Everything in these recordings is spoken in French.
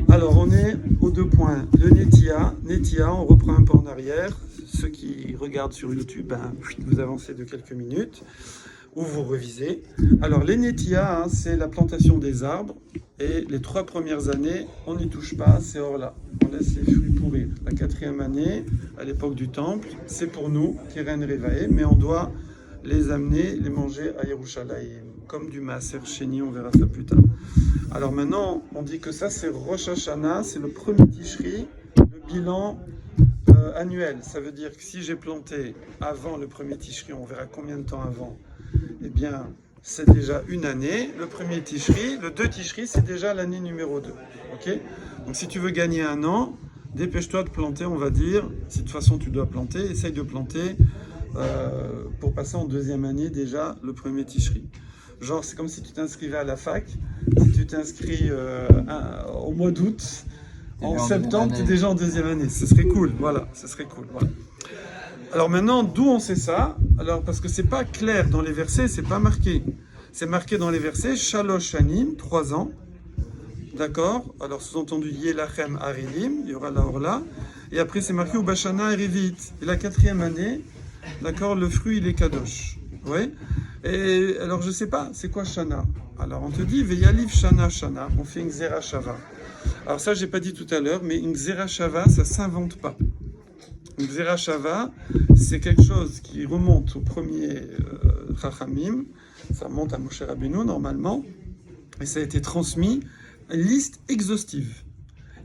Alors, on est aux 2 points. Le Netia, on reprend un peu en arrière. Ceux qui regardent sur YouTube, vous avancez de quelques minutes ou vous revisez. Alors, les Netia, c'est la plantation des arbres. Et les 3 premières années, on n'y touche pas, c'est hors là. On laisse les fruits pourrir. La 4e année, à l'époque du temple, c'est pour nous, Keren Revae, mais on doit les amener, les manger à Yerushalayim, comme du Maaser Sheni, on verra ça plus tard. Alors maintenant, on dit que ça, c'est Rosh Hashanah, c'est le premier Tishri, le bilan annuel. Ça veut dire que si j'ai planté avant le premier Tishri, on verra combien de temps avant, eh bien, c'est déjà une année. Le premier Tishri, le 2 Tishri, c'est déjà l'année numéro 2. Ok ? Donc si tu veux gagner un an, dépêche-toi de planter, on va dire. Si de toute façon tu dois planter, essaye de planter pour passer en 2e année déjà le premier Tishri. Genre, c'est comme si tu t'inscrivais à la fac. Si tu t'inscris au mois d'août, en septembre, tu es déjà en 2e année. Ce serait cool, voilà. Ce serait cool, voilà. Alors maintenant, d'où on sait ça? Alors, parce que c'est pas clair dans les versets, c'est pas marqué. C'est marqué dans les versets, Shalosh Shanim, 3 ans. D'accord? Alors, sous-entendu, Yelachem Arilim, il y aura la Orla. Et après, c'est marqué Ubashana Erivit. Et la 4e année, d'accord, le fruit, il est Kadosh. Oui? Et alors, je sais pas, c'est quoi Shana? Alors, on te dit, Veyaliv Shana Shana, on fait une Xera Shava. Alors, ça, j'ai pas dit tout à l'heure, mais une Xera Shava, ça s'invente pas. Une Xera Shava, c'est quelque chose qui remonte au premier Chachamim, ça remonte à Moshe Rabbeinu normalement, et ça a été transmis, une liste exhaustive.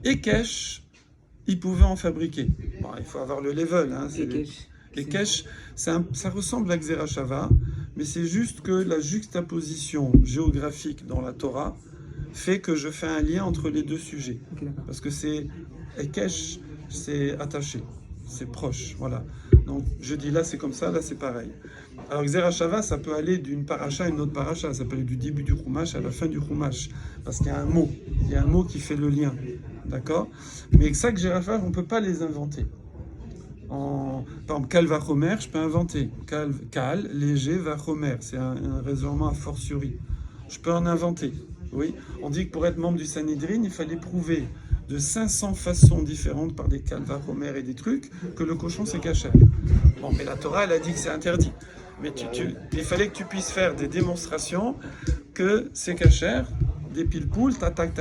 Ekesh, ils pouvaient en fabriquer. Bon, il faut avoir le level. Hein, Ekesh, ça ressemble à Xera Shava, mais c'est juste que la juxtaposition géographique dans la Torah fait que je fais un lien entre les 2 sujets. Parce que c'est Ekesh, c'est attaché. C'est proche, voilà. Donc, je dis là, c'est comme ça, là, c'est pareil. Alors, Xera Shava, ça peut aller d'une paracha à une autre paracha. Ça peut aller du début du Chumash à la fin du Chumash. Parce qu'il y a un mot. Il y a un mot qui fait le lien. D'accord? Mais ça, Xera Shava, on ne peut pas les inventer. Par exemple, Kal Vachomer, je peux inventer. Kal, léger, Vachomer. C'est un raisonnement a fortiori. Je peux en inventer. Oui. On dit que pour être membre du Sanhedrin, il fallait prouver de 500 façons différentes par des calvas homères et des trucs, que le cochon c'est cachère. Bon, mais la Torah, elle a dit que c'est interdit. Mais il fallait que tu puisses faire des démonstrations que c'est cachère, des pile-poules, tac,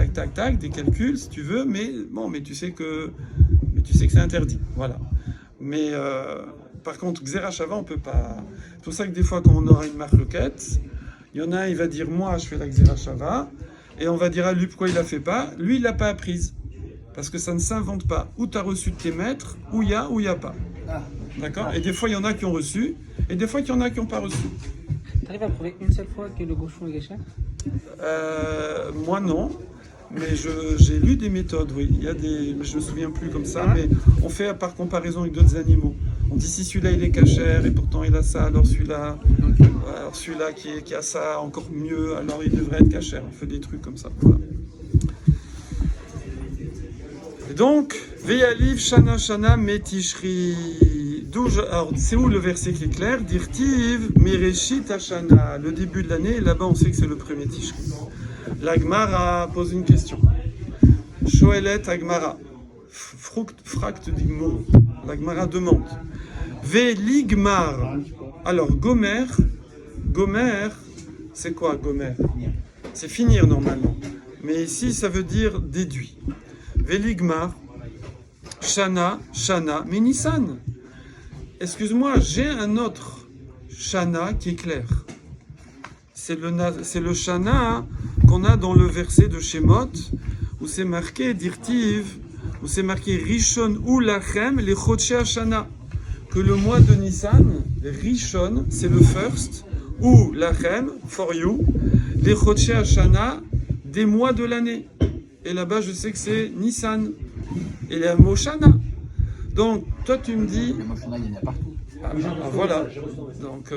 des calculs si tu veux, mais bon, mais tu sais que c'est interdit. Voilà. Mais par contre, Xera Shava, on peut pas. C'est pour ça que des fois, quand on aura une marloquette, il y en a un, il va dire moi, je fais la Xera Shava, et on va dire à lui pourquoi il la fait pas. Lui, il l'a pas apprise. Parce que ça ne s'invente pas. Ou tu as reçu de tes maîtres, ou il y a pas. D'accord? Et des fois, il y en a qui ont reçu, et des fois, il y en a qui n'ont pas reçu. Tu arrives à prouver une seule fois que le cochon est gâché? Moi, non. Mais j'ai lu des méthodes, oui. Il y a mais je ne me souviens plus comme ça, mais on fait par comparaison avec d'autres animaux. On dit si celui-là, il est cachère, et pourtant il a ça, alors celui-là qui a ça encore mieux, alors il devrait être cachère. On fait des trucs comme ça. Voilà. Et donc, Veyaliv Shana Shana Metishri. Alors, c'est où le verset qui est clair? Dirtiv Mereshit Hashana. Le début de l'année, là-bas on sait que c'est le premier Tishri. L'Agmara pose une question. Shoelet Agmara. Fract d'Igmor. L'Agmara demande. Veligmar. Alors, Gomer, c'est quoi Gomer? C'est finir normalement. Mais ici, ça veut dire déduit. Veligmar, Shana, mais Nissan. Excuse-moi, j'ai un autre Shana qui est clair. C'est le Shana qu'on a dans le verset de Shemot, où c'est marqué Dirtiv, où c'est marqué Rishon ou Lachem, les Chodshei Shana. Que le mois de Nissan, Rishon, c'est le first, ou Lachem, for you, les Chodshei Shana, des mois de l'année. Et là-bas, je sais que c'est Nissan. Et il y a le mot Shana. Donc, toi, tu me dis... Le mot Shana, il y en a partout. Voilà. Donc,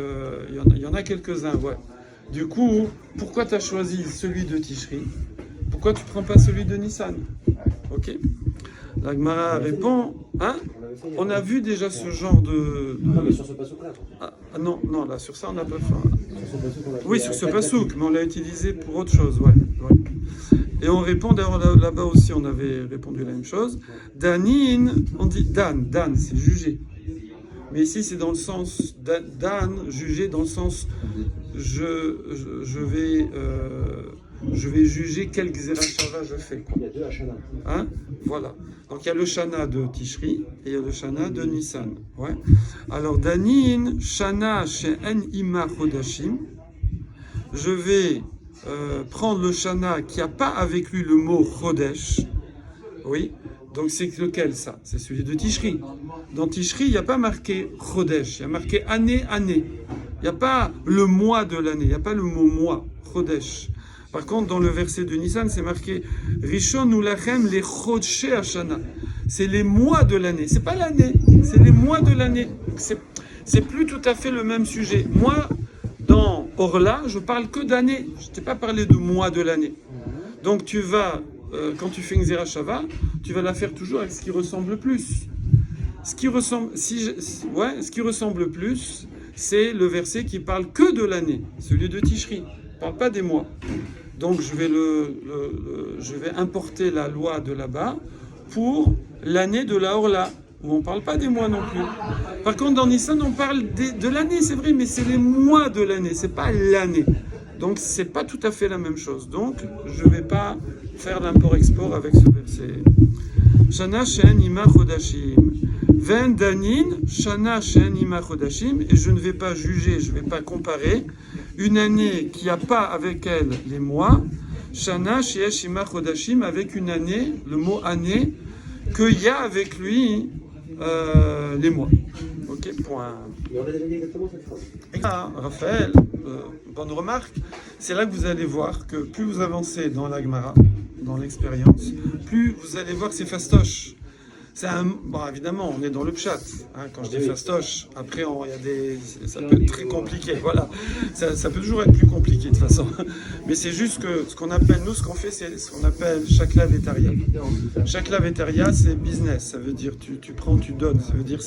il y en a quelques-uns, ouais. Du coup, pourquoi tu as choisi celui de Tishri? Pourquoi tu ne prends pas celui de Nissan? Ok. La Gemara répond... Hein? On a vu déjà ce genre de... Non, mais sur ce passage-là. Non, là, sur ça, on n'a pas fait. Oui, sur ce pasouk, mais on l'a utilisé pour autre chose, ouais. Et on répond, d'ailleurs là-bas aussi, on avait répondu la même chose. Danin, on dit Dan, Dan, c'est juger. Mais ici, c'est dans le sens Dan, juger dans le sens je vais juger quel Xerashava je fais. Il y a deux Hashana. Hein? Voilà. Donc il y a le Shana de Tishri et il y a le Shana de Nissan. Ouais. Alors Danin, Shana she'en ima chodashim. Je vais prendre le Shana qui n'a pas avec lui le mot Chodesh. Oui. Donc c'est lequel ça? C'est celui de Tishri. Dans Tishri, il n'y a pas marqué Chodesh, il y a marqué année, année. Il n'y a pas le mois de l'année, il n'y a pas le mot mois, Chodesh. Par contre, dans le verset de Nissan, c'est marqué Rishon ulachem les Chodshe Hashana. C'est les mois de l'année. C'est pas l'année, c'est les mois de l'année. C'est plus tout à fait le même sujet. Moi, dans Orla, je parle que d'année. Je ne t'ai pas parlé de mois de l'année. Donc tu vas, quand tu fais une Zerashava, tu vas la faire toujours avec ce qui ressemble le plus. Ce qui ressemble le plus, c'est le verset qui parle que de l'année, celui de Tishri. Il ne parle pas des mois. Donc je vais importer la loi de là-bas pour l'année de la Orla, où on ne parle pas des mois non plus. Par contre, dans Nissan, on parle de l'année, c'est vrai, mais c'est les mois de l'année, c'est pas l'année. Donc c'est pas tout à fait la même chose. Donc je ne vais pas faire l'import-export avec ce verset. Shana she'en ima chodashim. Ven danin, shana she'en ima chodashim. Et je ne vais pas juger, je ne vais pas comparer une année qui n'a pas avec elle les mois. Shana she'esh ima chodashim, avec une année, le mot année, qu'il y a avec lui les mois. Ok, point. Mais on a déjà dit exactement cette phrase. Ah, Raphaël, bonne remarque. C'est là que vous allez voir que plus vous avancez dans la Gemara, dans l'expérience, plus vous allez voir que c'est fastoche. Bon, évidemment, on est dans le pshat. Hein, quand je dis fastoche, après, ça peut être très compliqué. Voilà, ça peut toujours être plus compliqué de toute façon. Mais c'est juste que ce qu'on appelle, nous, ce qu'on fait, c'est ce qu'on appelle shakla vetaria. Shakla vetaria, c'est business. Ça veut dire tu prends, tu donnes. Ça veut dire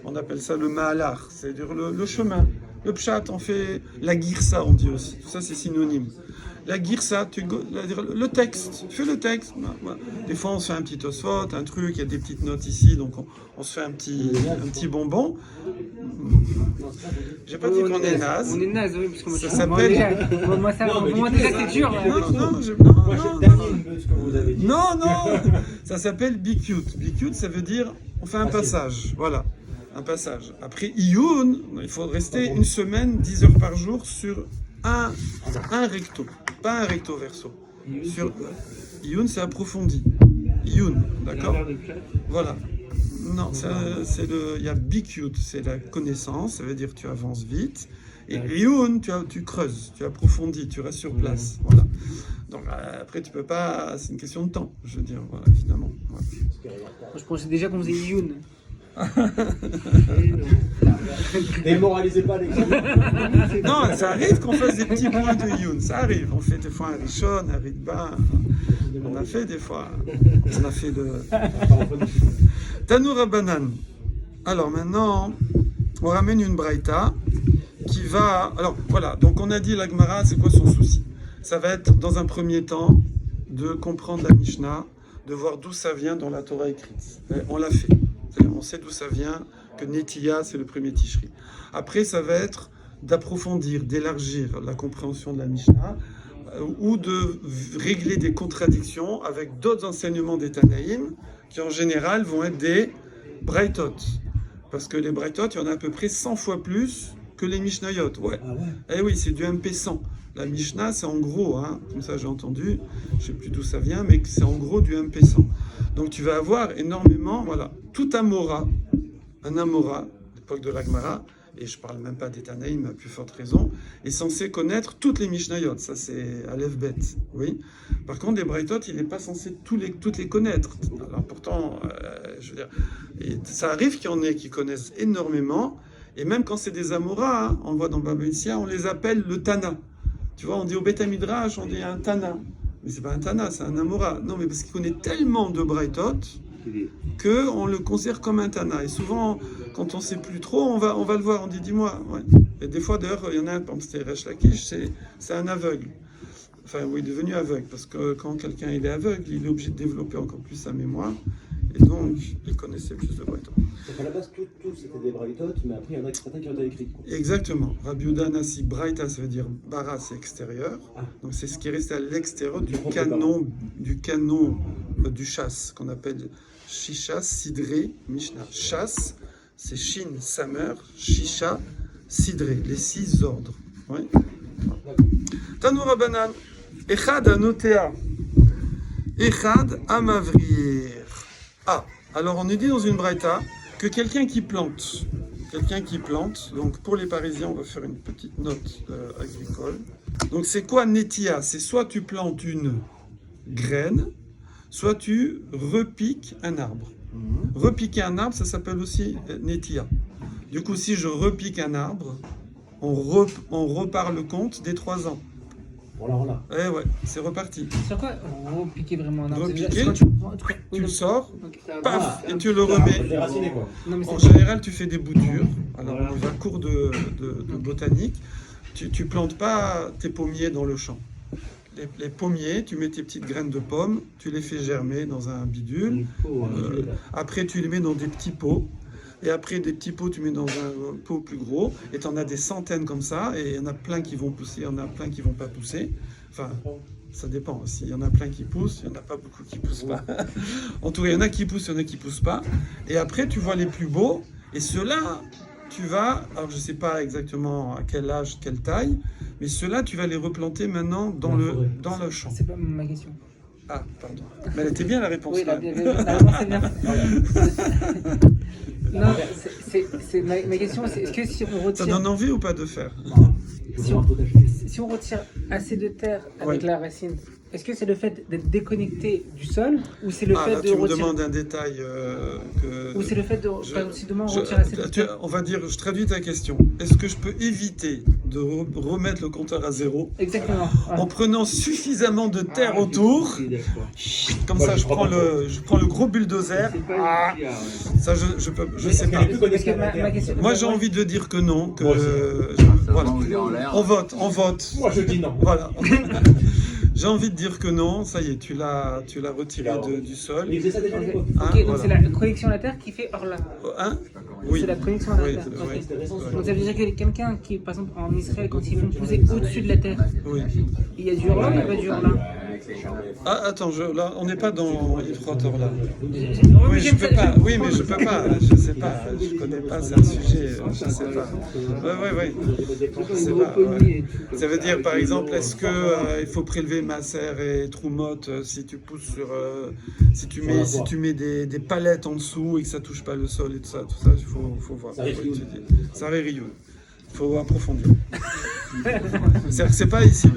on appelle ça le ma'alar. C'est-à-dire le chemin. Le pshat, on fait la girsa, on dit aussi. Tout ça, c'est synonyme. La girsa, le texte, tu fais le texte. Des fois, on se fait un petit osphot, un truc, il y a des petites notes ici, donc on se fait un petit bonbon. J'ai pas dit qu'on est naze. On est naze, oui, parce que moi, Ça s'appelle. Moi, déjà, c'est dur. Non, ça s'appelle bikut. Bikut, ça veut dire, on fait un passage, voilà. Un passage. Après Iyun, il faut rester une semaine, 10 heures par jour sur un recto, pas un recto verso. Sur Iyun, c'est approfondi. Iyun, d'accord? Voilà. Non, il y a bikut, c'est la connaissance, ça veut dire que tu avances vite. Et Iyun, tu creuses, tu approfondis, tu restes sur place. Voilà. Donc après, tu peux pas, c'est une question de temps, je veux dire, voilà, évidemment. Voilà. Je pensais déjà qu'on faisait Youn. Démoralisez pas les gars. Non, ça arrive qu'on fasse des petits points de Youn, ça arrive. On fait des fois un Rishon, un Ritba. On a fait des fois. On a fait de. Tanoura Banan. Alors maintenant, on ramène une Braïta qui va. Alors voilà, donc on a dit la Gemara, c'est quoi son souci? Ça va être dans un premier temps de comprendre la Mishnah, de voir d'où ça vient dans la Torah écrite. On l'a fait. On sait d'où ça vient, que Netiya, c'est le premier Tishri. Après, ça va être d'approfondir, d'élargir la compréhension de la Mishnah, ou de régler des contradictions avec d'autres enseignements des Tanaïm, qui en général vont être des Braïtot. Parce que les Braïtot, il y en a à peu près 100 fois plus que les Mishnayot. Ouais. Ah ouais. Eh oui, c'est du MP100. La Mishnah, c'est en gros, hein, comme ça j'ai entendu, je ne sais plus d'où ça vient, mais c'est en gros du MP100. Donc tu vas avoir énormément, voilà, tout un Amora, l'époque de l'Agmara, et je ne parle même pas des Tanaïm, à plus forte raison, est censé connaître toutes les Mishnayot, ça c'est Aleph Bet, oui. Par contre, les Braïtot, il n'est pas censé toutes les connaître. Alors pourtant, je veux dire, et ça arrive qu'il y en ait qui connaissent énormément, et même quand c'est des Amora, hein, on voit dans Baba Isia, on les appelle le Tana. Tu vois, on dit au Beth Midrash, on dit un Tana. Mais c'est pas un Tana, c'est un Amora. Non, mais parce qu'il connaît tellement de Braïtot qu'on le considère comme un Tana. Et souvent, quand on sait plus trop, on va le voir, on dit, dis-moi, ouais. Et des fois, d'ailleurs, il y en a un, par exemple, c'était Resh Lakish, c'est un aveugle. Enfin, oui, il est devenu aveugle, parce que quand quelqu'un il est aveugle, il est obligé de développer encore plus sa mémoire, et donc il connaissait plus de Braïtot. Donc à la base, tout c'était des Braïtot, mais après il y en a certains qui ont été écrits. Exactement. Rabbi Yehuda Nassi, Braïta, ça veut dire bara, c'est extérieur. Donc c'est ce qui est resté à l'extérieur du canon du chasse, qu'on appelle Shisha, Sidré, Mishnah. Chasse, c'est Shin, Samer, Shisha, Sidré, les 6 ordres. Oui. Tanoura Banan, Echad Anotea, Echad Amavrir. Ah, alors on est dit dans une braïta que quelqu'un qui plante, donc pour les Parisiens, on va faire une petite note agricole. Donc c'est quoi Netia? C'est soit tu plantes une graine, soit tu repiques un arbre. Repiquer un arbre, ça s'appelle aussi Netia. Du coup, si je repique un arbre, on repart le compte des 3 ans. Voilà. Eh ouais, c'est reparti. Sur quoi repiquer vraiment un arbre? Repiquer, C'est quand tu le sors, Ok. paf, et tu le remets. Déraciné quoi. Non, mais En c'est général, tu fais des boutures. Alors, on va cours de botanique. Tu plantes pas tes pommiers dans le champ. Les pommiers, tu mets tes petites graines de pommes, tu les fais germer dans un bidule. Après, tu les mets dans des petits pots. Et après, des petits pots, tu mets dans un pot plus gros. Et tu en as des centaines comme ça. Et il y en a plein qui vont pousser, il y en a plein qui vont pas pousser. Enfin, ça dépend aussi. Il y en a plein qui poussent, il n'y en a pas beaucoup qui poussent pas. En tout cas, il y en a qui poussent, il y en a qui poussent pas. Et après, tu vois les plus beaux. Et ceux-là, tu vas... Alors, je ne sais pas exactement à quel âge, quelle taille. Mais ceux-là, tu vas les replanter maintenant dans le champ. c'est pas ma question. Ah, pardon. Mais elle était bien la réponse. Oui, là. la réponse est bien. Non, ma question, c'est est-ce que si on Ça retire, donne envie ou pas de faire? si on retire assez de terre avec la racine, est-ce que c'est le fait d'être déconnecté du sol ou c'est le Ah, fait là, de tu me retirer demandes un détail que... ou c'est le fait de Je- par exemple, si demain on Je- retire assez de tu- terre. on va dire, je traduis ta question. Est-ce que je peux éviter de remettre le compteur à 0 Exactement. Ouais. en prenant suffisamment de terre autour? Comme ça, Moi, je je prends le gros bulldozer. Ah, ça, je sais pas. Parce que ma question. Moi, j'ai envie de dire que non. Que, voilà. On vote. Moi je dis non. Voilà. J'ai envie de dire que non. Ça y est, tu l'as retiré du sol. Mais il faisait ça déjà à l'époque. Hein, Ok, donc voilà. c'est la connexion à la terre qui fait hors là. Hein? Oui. C'est la connexion à la Oui, terre. c'est- Ok. oui. C'était récent. Donc ça veut dire que quelqu'un qui, par exemple, en Israël, quand ils font pousser au-dessus de la terre, Oui. il y a du hors-là ou il n'y a pas du hors-là? Ah, attends, là, on n'est pas dans Ifrotor là. Oui, Oui, je peux pas. Oui, mais je peux pas. Je sais pas. Je connais pas. C'est un sujet. Je sais pas. Ouais. Je sais pas. Ouais. Ça veut dire, par exemple, est-ce que il faut prélever Masser et Troumot si tu pousses sur, si tu mets des palettes en dessous et que ça touche pas le sol et tout ça, il faut voir. Ça arrive faut où? étudier. Ça arrive où? Il faut approfondir. C'est-à-dire que c'est pas ici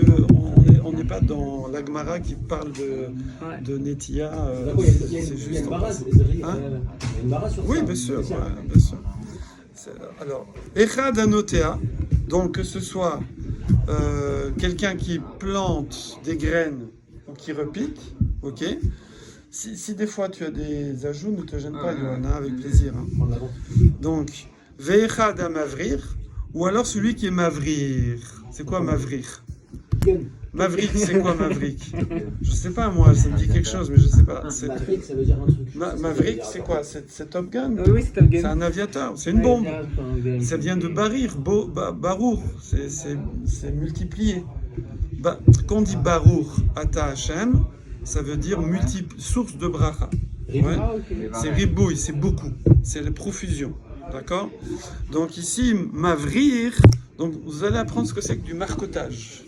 on n'est pas dans l'Agmara qui parle de Netia. D'accord, il y a C'est une juste. barrage. Hein? Il y a une barrage sur ça. Oui, bien sûr. Ouais, bien sûr. Alors, Echad Anotea, donc que ce soit quelqu'un qui plante des graines ou qui repique, ok. Si des fois tu as des ajouts, ne te gêne pas, Johanna, avec plaisir. Hein. Prendre l'avant. Donc, Ve'echad Amavrir, ou alors celui qui est Mavrir. C'est quoi Mavrir? Maverick, c'est quoi Maverick? Je sais pas, moi, ça me dit quelque chose, mais je sais pas. Maverick, ça veut dire un truc. Maverick, c'est quoi? C'est Top Gun? Oui, c'est Top Gun. C'est un aviateur, c'est une bombe. Ça vient de Barir, Barour, c'est multiplié. Quand on dit Barour, Ata Hashem, ça veut dire source de bracha. Ouais. C'est ribouille, c'est beaucoup, c'est la profusion. D'accord? Donc ici, Mavrir, donc vous allez apprendre ce que c'est que du marcotage.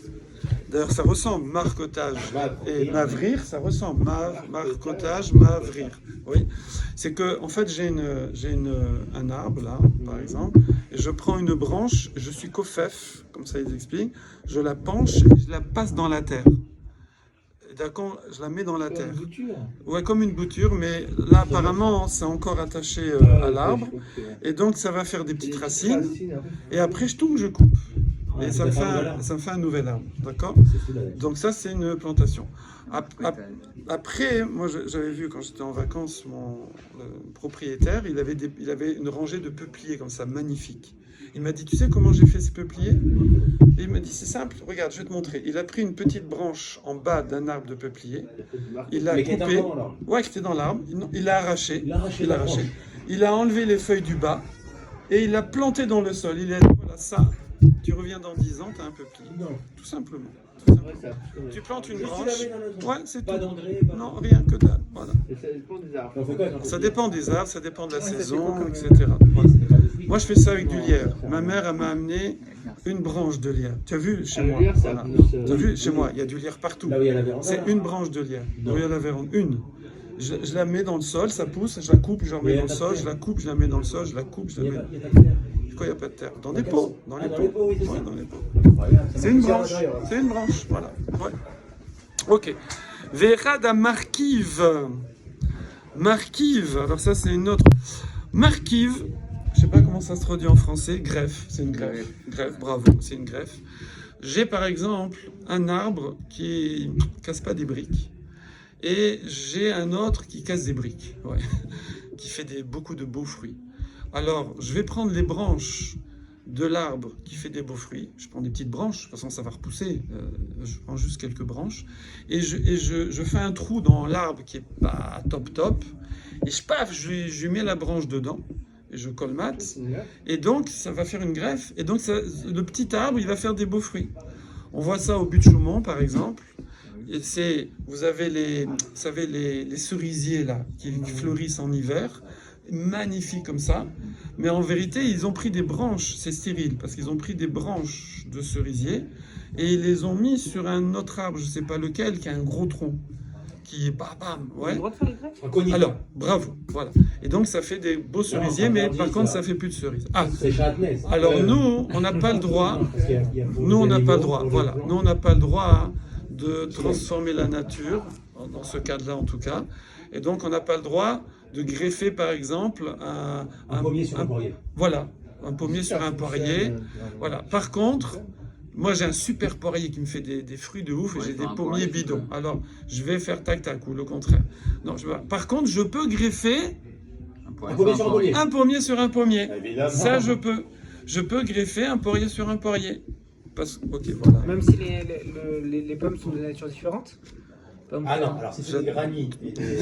D'ailleurs, ça ressemble, marcotage et mavrir, ça ressemble, marcotage, mavrir. Oui, c'est que en fait j'ai un arbre là, par exemple, et je prends une branche, je suis kofef, comme ça ils expliquent, je la penche et je la passe dans la terre. Et d'accord, je la mets dans la terre. Ouais, comme une bouture, mais là apparemment c'est encore attaché à l'arbre, et donc ça va faire des petites racines, et après je tourne, je coupe. Et ça me fait un nouvel arbre, d'accord? Donc ça, c'est une plantation. Après, moi, j'avais vu quand j'étais en vacances, le propriétaire, il avait une rangée de peupliers comme ça, magnifiques. Il m'a dit, tu sais comment j'ai fait ces peupliers? Et il m'a dit, c'est simple, regarde, je vais te montrer. Il a pris une petite branche en bas d'un arbre de peuplier, il l'a Mais qui était coupé, encore dans l'arbre. ouais, qui était dans l'arbre, il l'a arraché, Il a arraché il la l'a arraché. branche. Il a enlevé les feuilles du bas et il l'a planté dans le sol. Il a dit, voilà, ça, tu reviens dans 10 ans, tu as un peuplier. Non. Tout simplement. Ouais, ça a plus Tu plantes une Juste branche, il avait dans le sol. ouais, c'est Pas tout. d'engrais, pas... Non, rien que dalle, voilà. Et ça dépend des arbres. On fait quoi quand Ça dépend des arbres, ça dépend de la Ouais, ça saison, dépend quand même. etc. Mais c'était pas des fruits. Moi, je fais ça avec du Non, lierre. ça fait Ma rien. mère, elle m'a amené une branche de lierre. Tu as vu chez Ah, le moi? lierre, ça Voilà. pousse, Tu as vu chez moi? Il y a du lierre partout. Là où il y a la véranda. C'est une branche de lierre. Là où il y a la véranda. Une. Je la mets dans le sol, ça pousse, je la coupe, je la remets dans le sol, je la coupe, je la mets dans le sol, je la coupe, je Il la y a mets. pas- il y a pas de terre. Pourquoi il n'y a pas de terre? Dans des Dans pots. Dans les Ah, dans les pots. pots, oui, c'est Ouais, ça. dans les pots. Incroyable, ça C'est une m'a poussé à branche. l'intérieur. C'est une branche, voilà. Ouais. Ok. Verada markiv. Markiv. Alors ça, c'est une autre. Markiv. Je sais pas comment ça se traduit en français. Greffe. C'est une greffe. Greffe. Bravo. C'est une greffe. J'ai par exemple un arbre qui casse pas des briques. Et j'ai un autre qui casse des briques. Ouais. Qui fait beaucoup de beaux fruits. Alors, je vais prendre les branches de l'arbre qui fait des beaux fruits. Je prends des petites branches, de toute façon ça va repousser. Je prends juste quelques branches. Et je fais un trou dans l'arbre qui est pas top. Et je lui mets la branche dedans. Et je colmate. Et donc, ça va faire une greffe. Et donc, le petit arbre, il va faire des beaux fruits. On voit ça au but de Chaumont, par exemple. Et vous avez les cerisiers là, qui fleurissent en hiver. Magnifiques comme ça. Mais en vérité, ils ont pris des branches. C'est stérile, parce qu'ils ont pris des branches de cerisier. Et ils les ont mis sur un autre arbre, je ne sais pas lequel, qui a un gros tronc. Qui est bam, On a le ouais. droit de faire les greffes? Un conifère. Alors, bravo, voilà. Et donc, ça fait des beaux cerisiers, mais par contre, ça fait plus de cerises. Ah, C'est Châtenay. ça. alors nous, on n'a pas le droit. Parce qu'il y a pour Nous, on les n'a pas le animaux, droit. pour les Voilà. plantes. Nous, on n'a pas le droit de transformer la nature, dans ce cas-là en tout cas. Et donc, on n'a pas le droit de greffer, par exemple, Un pommier sur un poirier. Voilà, un pommier sur un poirier. Voilà. Par contre, moi, j'ai un super poirier qui me fait des fruits de ouf et Ouais, j'ai des faire un pommiers poirier, bidons. Alors, je vais faire tac-tac ou le contraire. Non, par contre, je peux greffer Un pommier sur un pommier. un pommier sur un pommier. Évidemment. Ça, je peux. Je peux greffer un poirier sur un poirier. Ok, voilà. Même si les pommes sont de nature différente? Pommes- Ah non, alors si c'est des granits et des...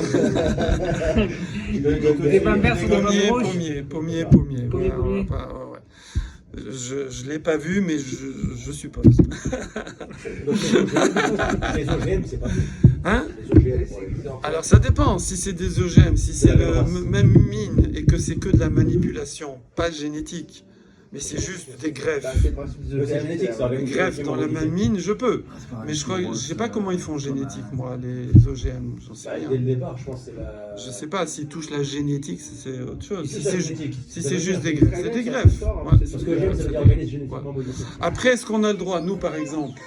Des pommes vertes ou des pommes Pommier, rouges? pommier. Pommier, Ouais, pommier. ouais. Je ne l'ai pas vu, mais je suppose. Les OGM, c'est pas tout. Hein? Les OGM, pour exemple. Alors ça dépend, si c'est des OGM, si c'est le même mine et que c'est que de la manipulation, pas génétique, mais c'est juste des greffes. Le génétique, ça Une greffe dans la même mine, je peux. Mais je sais pas comment ils font génétique, moi, les OGM, j'en sais Dès rien. le départ, je pense que c'est la... Je sais pas, s'ils touchent la génétique, c'est autre chose. Si Si c'est c'est la génétique. si c'est juste des greffes, c'est des greffes. Ouais. Parce que OGM, ça veut dire organisme génétiquement modifié. Après, est-ce qu'on a le droit, nous par exemple,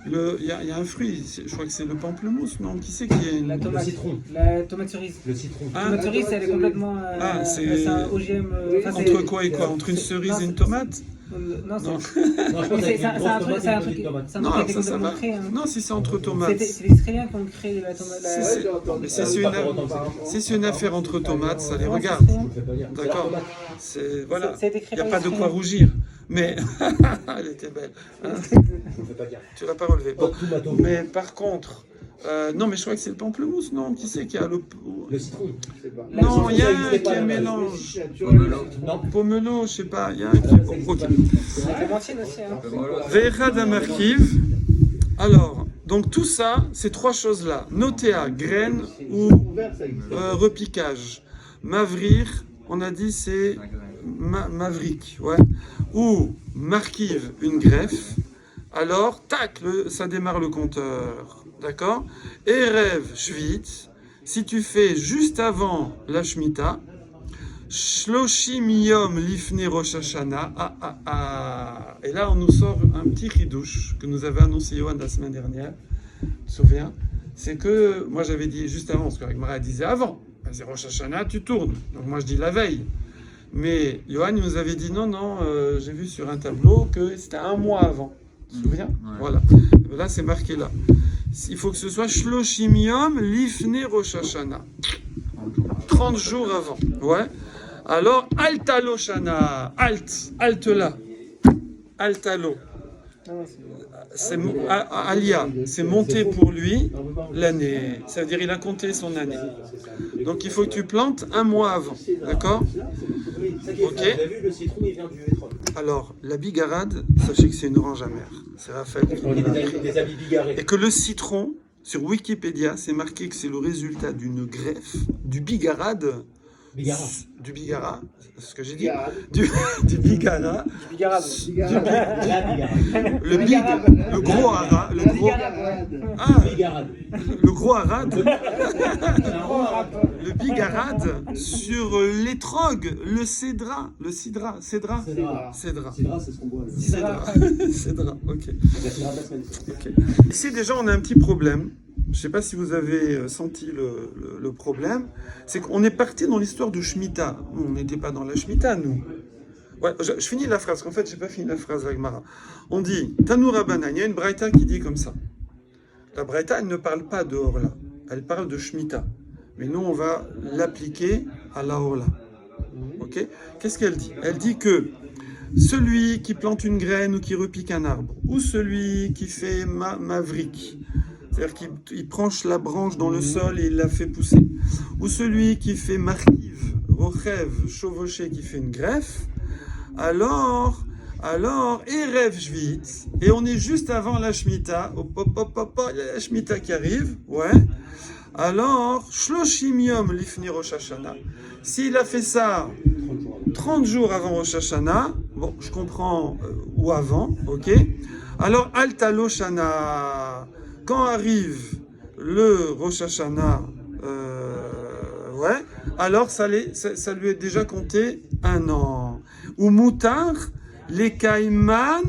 il y a un fruit, je crois que c'est le pamplemousse, non? Qui c'est qui est La une... tomate. Le citron. La tomate cerise. Le citron. Ah, La tomate cerise, elle est complètement. Ah, c'est un OGM. Entre quoi et quoi? Entre une cerise et une tomate? Non, Non. Non, je pense c'est avec une un grosse truc. tomate C'est et un une truc. petite tomate. C'est un truc qui a été Non, ça complètement va. créé. hein. Non, si c'est entre tomates. C'est les Israéliens qui ont créé la tomate. Mais si c'est une affaire entre tomates, ça les Ouais, regarde. c'est Je vous le fais pas dire. C'est la D'accord. tomate. C'est voilà. Ça a été créé Il n'y a par pas de les quoi Israéliens. rougir. Mais elle était belle. Hein, Je vous le fais pas dire. tu l'as pas relevé. Bon. Tout bateau. Mais par contre, non, mais je crois que c'est le pamplemousse, non? Qui c'est qui a le Le citron. Non, il y a Ça un existait qui pas a à un la base. mélange. Non. Pomelo, je sais pas. Il y a un À la base, ça qui. existe Ok. pas. C'est la clémentine aussi. Hein. Ve'echad hamarkiv. Alors, donc tout ça, ces trois choses-là, notéa, graine ou repiquage. Mavrir, on a dit c'est mavrik, ouais. Ou markiv, une greffe. Alors, tac, ça démarre le compteur. D'accord? Erev, shvit. Si tu fais juste avant la Shemitah, Shloshim Yom Lifnei Rosh Hashanah. Et là, on nous sort un petit chidouche que nous avait annoncé Yohan la semaine dernière. Tu te souviens? C'est que, moi j'avais dit juste avant, parce que Gemara disait avant. C'est Rosh Hashanah, tu tournes. Donc moi je dis la veille. Mais Yohan nous avait dit non, j'ai vu sur un tableau que c'était un mois avant. Tu te souviens? Ouais. Voilà. Là, c'est marqué là. Il faut que ce soit Shloshim Yom Lifnei Rosh Hashanah. 30 jours avant. Ouais. Alors, Alta Loshana, halte là. Altalo. Non, non, C'est Alia, c'est monter pour lui l'année. Ça veut dire il a compté son année. Donc il faut que tu plantes un mois avant. D'accord? Ok. Vous avez vu, le citron, il vient du étrog. Alors, la bigarade, sachez que c'est une orange amère. C'est Raphaël qui On nous est l'a appris. des habits bigarrés. Et que le citron, sur Wikipédia, c'est marqué que c'est le résultat d'une greffe du bigarade. Bigara. Du bigara, c'est ce que j'ai dit. Bigarade. Du bigara. Bigarade. Le big, le gros ara, le gros. Ah, Bigarade. le gros arade. C'est un rond arabe. Le bigarade sur l'étrog, le cédra, cédra. Cédra. Cédra. Cédra, c'est ce qu'on boit. Cédra. Cédra, ok. La cédra de la semaine. Ok. Ici, déjà, on a un petit problème. Je ne sais pas si vous avez senti le problème. C'est qu'on est parti dans l'histoire de Shemitah. On n'était pas dans la Shemitah, nous. Ouais, je finis la phrase, qu'en fait, je n'ai pas fini la phrase avec Mara. On dit, Tanour Rabbanan, il y a une braïta qui dit comme ça. La braïta, elle ne parle pas de Orla. Elle parle de Shemitah. Mais nous, on va l'appliquer à la Orla. Ok? Qu'est-ce qu'elle dit? Elle dit que celui qui plante une graine ou qui repique un arbre, ou celui qui fait mavrik, c'est-à-dire qu'il tranche la branche dans le sol et il la fait pousser, ou celui qui fait markiv, rochev, chevauché, qui fait une greffe, alors, Erev Shvit, et on est juste avant la Shemitah, il y a la Shemitah qui arrive, ouais, alors, Shloshim Yom Lifni Rosh Hashanah, s'il a fait ça 30 jours avant Rosh Hashanah, bon, je comprends, ou avant, ok, alors Altalo Shana, quand arrive le Rosh Hashanah, ouais, alors ça lui est déjà compté un an. Ou Moutar, les Kaiman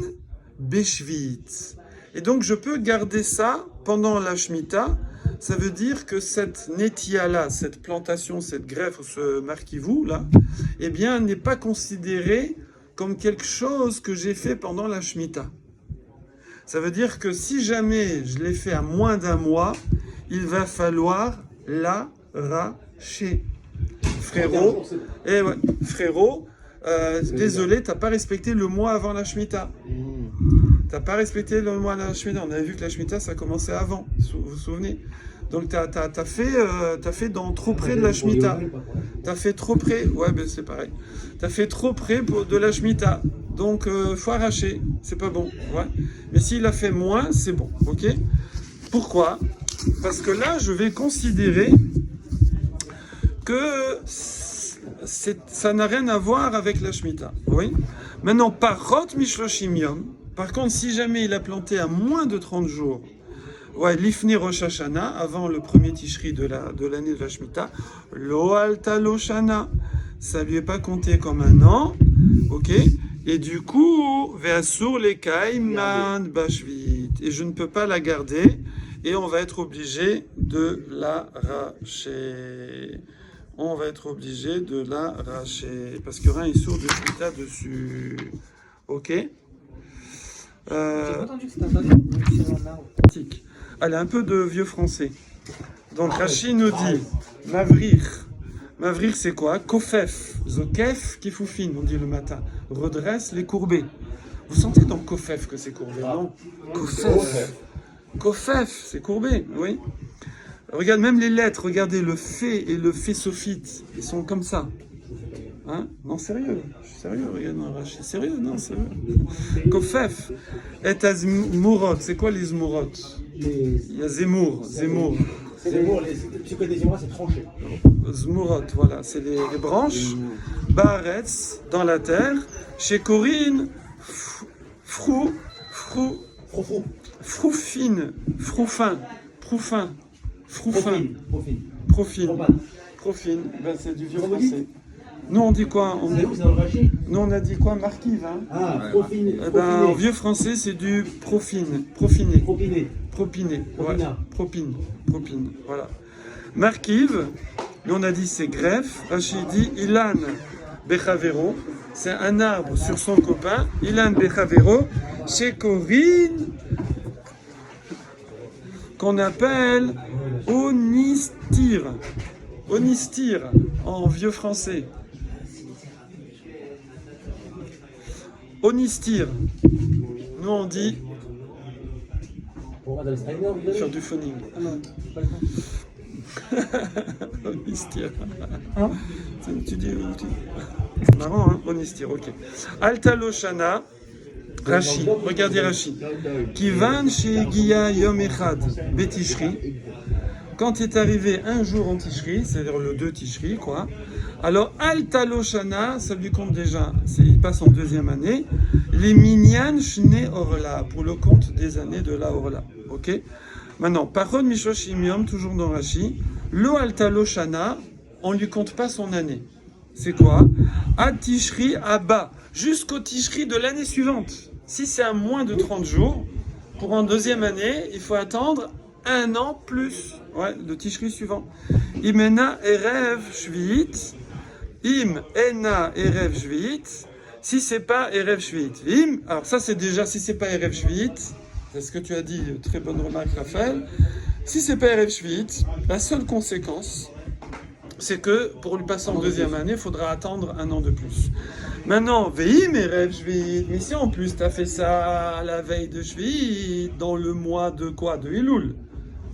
Beshvit. Et donc je peux garder ça pendant la Shemitah. Ça veut dire que cette netia-là, cette plantation, cette greffe, ce marquivou là, eh bien, n'est pas considérée comme quelque chose que j'ai fait pendant la Shemitah. Ça veut dire que si jamais je l'ai fait à moins d'un mois, il va falloir l'arracher. Frérot, désolé, t'as pas respecté le mois avant la Shemitah. T'as pas respecté le mois avant la Shemitah. On avait vu que la Shemitah, ça commençait avant. Vous vous souvenez? Donc t'as fait dans trop près de la Shemitah. T'as fait trop près. Ouais, ben c'est pareil. T'as fait trop près de la Shemitah. Donc faut arracher. C'est pas bon. Ouais. Mais s'il a fait moins, c'est bon. Ok? Pourquoi? Parce que là, je vais considérer que ça n'a rien à voir avec la Shemitah. Oui. Maintenant, parot mishloshim yom. Par contre, si jamais il a planté à moins de 30 jours, ouais, l'ifni Rosh Hashanah, avant le premier Tishri de l'année de la Shemitah, lo alta lo shana, ça lui est pas compté comme un an, ok? Et du coup, ve'asur le kaiman bashvit, et je ne peux pas la garder, et on va être obligé de l'arracher. On va être obligé de l'arracher, parce qu'il y aura un issour de Shemitah dessus, ok? J'ai pas entendu que c'était interdit de tirer en arbre. Allez, un peu de vieux français. Donc Rachid nous dit Mavrir. Mavrir, c'est quoi? Kofef. Zokef, kifoufine, on dit le matin. Redresse les courbés. Vous sentez dans Kofef que c'est courbé, non? Kofef. Kofef, c'est courbé, oui. Regarde, même les lettres, regardez, le Fé et le Fésophite, ils sont comme ça. Hein? Non, sérieux. Je suis sérieux, regarde, non, Rachid. Sérieux, non, sérieux. Kofef. Et Azmurot. C'est quoi les Zmurot? Il y a Zemmour. Zemmour, ce que des Zemmour, c'est tranché. Zmurot, voilà, c'est les branches. Baaretz, dans la terre. Chez Corinne, froufine, froufin. Profine, ben, c'est du vieux français. Nous on dit quoi? Nous on a dit quoi? Marquive, hein? Ah, profine. Eh ben, en vieux français c'est du profiné. Voilà. Propine, voilà. Marquive, nous on a dit c'est greffe. Rachid dit Ilan Bechavero, c'est un arbre sur son copain. Ilan Bechavero, chez Corinne, qu'on appelle Onistir en vieux français. Onistir. Nous, on dit Pour Madame Steiner, vous avez faire du phoning. Ah non, pas le temps. Onistir. Hein? Tu dis, c'est marrant, hein? Onistir, ok. Alta Loshana, Rashi, regardez Rashi. Kivan Shegiya Yom Echad Betishri. Quand est arrivé un jour en Tishri, c'est-à-dire le 2 Tishri, quoi. Alors, Alta Loshana, ça lui compte déjà, il passe en deuxième année. Les Minyan Shne Orla, pour le compte des années de la Orla. Ok? Maintenant, Parod Mishoshim Yom, toujours dans Rashi. Lo Alta Loshana, on lui compte pas son année. C'est quoi? Ad Tishri Abba, jusqu'au Tishri de l'année suivante. Si c'est à moins de 30 jours, pour en deuxième année, il faut attendre un an plus. Ouais, le Tishri suivant. Imena Erev Shviit. Im Ena Erev Shviit. Si c'est pas Erev Shviit. Im, alors ça c'est déjà si c'est pas Erev Shviit. C'est ce que tu as dit, très bonne remarque Raphaël. Si c'est pas Erev Shviit, la seule conséquence, c'est que pour lui passer en deuxième année, il faudra attendre un an de plus. Maintenant, Veim Erev Shviit. Mais si en plus tu as fait ça à la veille de Shviit, dans le mois de quoi? De Elul.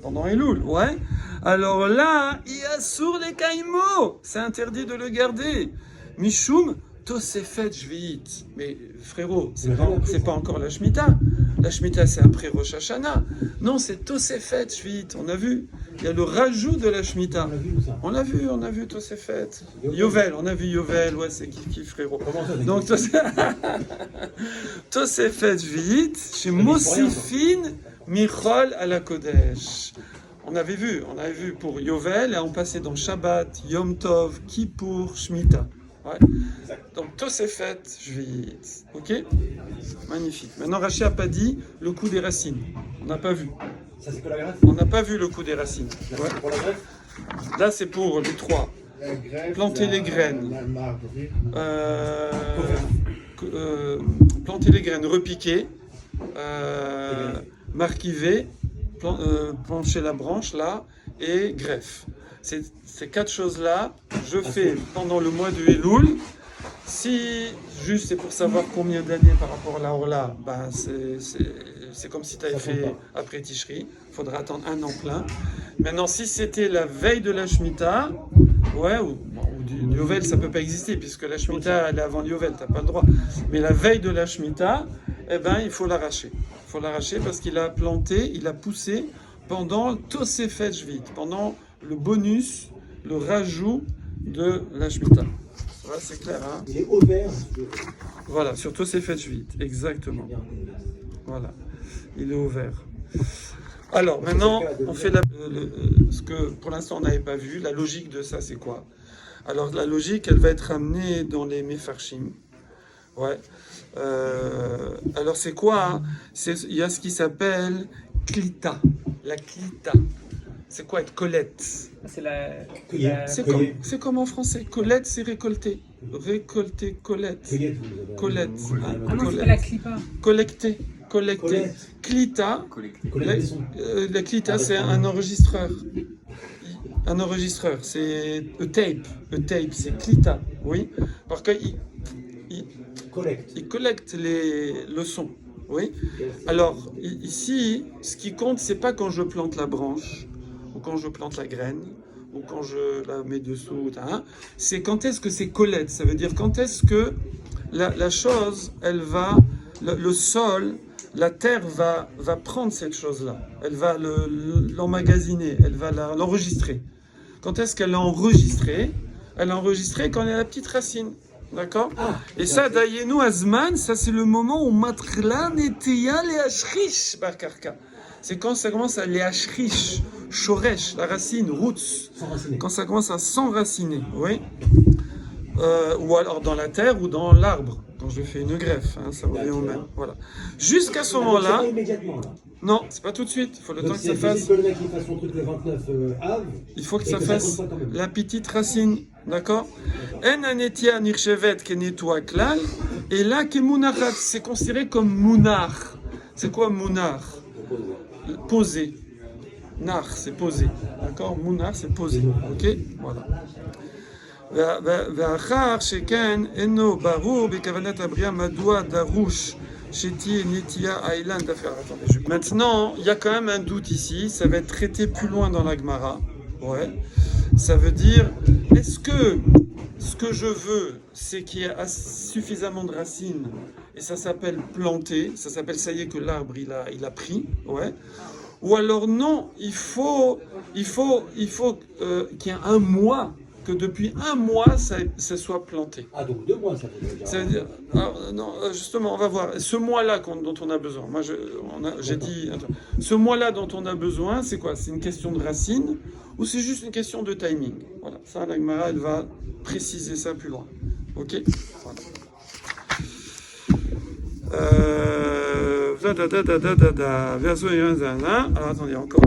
Pendant Elul, ouais. Alors là, il y a sur les caïmos. C'est interdit de le garder. Mishum Tosefet Shviit. Mais frérot, c'est pas encore la Shemitah. La Shemitah, c'est après Rosh Hashanah. Non, c'est Tosefet Shviit. On a vu. Il y a le rajout de la Shemitah. On a vu Tosefet. Yovel, on a vu Yovel. Ouais, c'est qui frérot. Donc, Tosefet Shviit, chez Mosifin Michol à la Kodesh. On avait vu pour Yovel et on passait dans Shabbat, Yom Tov, Kippour, Shemitah. Ouais. Donc Tosefet Shviit. Ok? Magnifique. Maintenant, Rashi n'a pas dit le coup des racines. On n'a pas vu. Ça, c'est que la greffe? On n'a pas vu le coup des racines. Ouais. Pour la greffe? Là, c'est pour les trois. Planter les graines. Planter les graines, repiquer. Marquiver, plancher la branche là, et greffe. Ces quatre choses-là, je fais pendant le mois de Elul. Si juste c'est pour savoir combien d'années par rapport à la Orla, ben c'est comme si tu avais fait après Tishri. Il faudra attendre un an plein. Maintenant, si c'était la veille de la Shemitah, ouais, ou du Yovel, ça peut pas exister puisque la Shemitah elle est avant le Yovel, t'as pas le droit. Mais la veille de la Shemitah, eh ben il faut l'arracher. Il faut l'arracher parce qu'il a planté, il a poussé pendant Tosefet Shviit, pendant le bonus, le rajout de la Shemitah. Ouais, c'est clair, hein? Il est ouvert. Voilà, sur Tosefet Shviit, exactement. Voilà, il est ouvert. Alors maintenant, on fait ce que pour l'instant on n'avait pas vu. La logique de ça, c'est quoi? Alors la logique, elle va être amenée dans les Mefarshim. Ouais. Alors c'est quoi, hein? Il y a ce qui s'appelle Klita. La Klita. C'est quoi être Colette? C'est comme en français. Colette, c'est récolter. Récolter, Colette. Colette. Hein, Comment c'est la clipa? Collecter. Klita. La Klita, c'est un enregistreur. Un enregistreur, c'est a tape, c'est Klita, oui. Parce qu'il collecte le son, oui. Alors, ici, ce qui compte, c'est pas quand je plante la branche, ou quand je plante la graine, ou quand je la mets dessous, hein. C'est quand est-ce que c'est collecte, ça veut dire quand est-ce que la chose, elle va, le sol, la terre va prendre cette chose-là, elle va l'emmagasiner, elle va l'enregistrer. Quand est-ce qu'elle l'a enregistré? Elle l'a enregistré quand elle a la petite racine. D'accord? Et ça, Dayenu Azman, ça c'est le moment où Matla Neteya les Ashrish Barkarka. C'est quand ça commence à les Ashrish, Shoresh, la racine, roots. Quand ça commence à s'enraciner, oui. Ou alors dans la terre ou dans l'arbre. Quand je fais une greffe, hein, ça revient au même. Voilà. Jusqu'à ce moment-là. Non, c'est pas tout de suite. Il faut le temps que ça fasse. Que le mec il fasse son truc le 29 av, il faut que ça fasse la petite racine, d'accord? En anetia nirchevet kenetoa klal. Et là, kemunachat, c'est considéré comme munar. C'est quoi munar? Posé. Nar, c'est posé. D'accord? Munar, c'est posé. Ok? Voilà. ואחר שכן אינו ברור בכוונת הבריאה מדוע דרוש שתהיה נטייה האילן d'affaire. Maintenant, il y a quand même un doute ici, ça va être traité plus loin dans la Gemara. Ouais. Ça veut dire, est-ce que ce que je veux, c'est qu'il y ait suffisamment de racines, et ça s'appelle planter, ça s'appelle ça y est que l'arbre il a pris, ouais. Ou alors non, il faut qu'il y ait un mois, que depuis un mois ça soit planté. Ah, donc 2 mois, ça veut dire. Ça veut dire, alors, non, justement, on va voir. Ce mois-là dont on a besoin, moi j'ai dit, attends, ce mois-là dont on a besoin, c'est quoi? C'est une question de racines ou c'est juste une question de timing? Voilà, ça la Gemara elle va préciser ça plus loin. Ok? Voilà. Alors attendez, encore.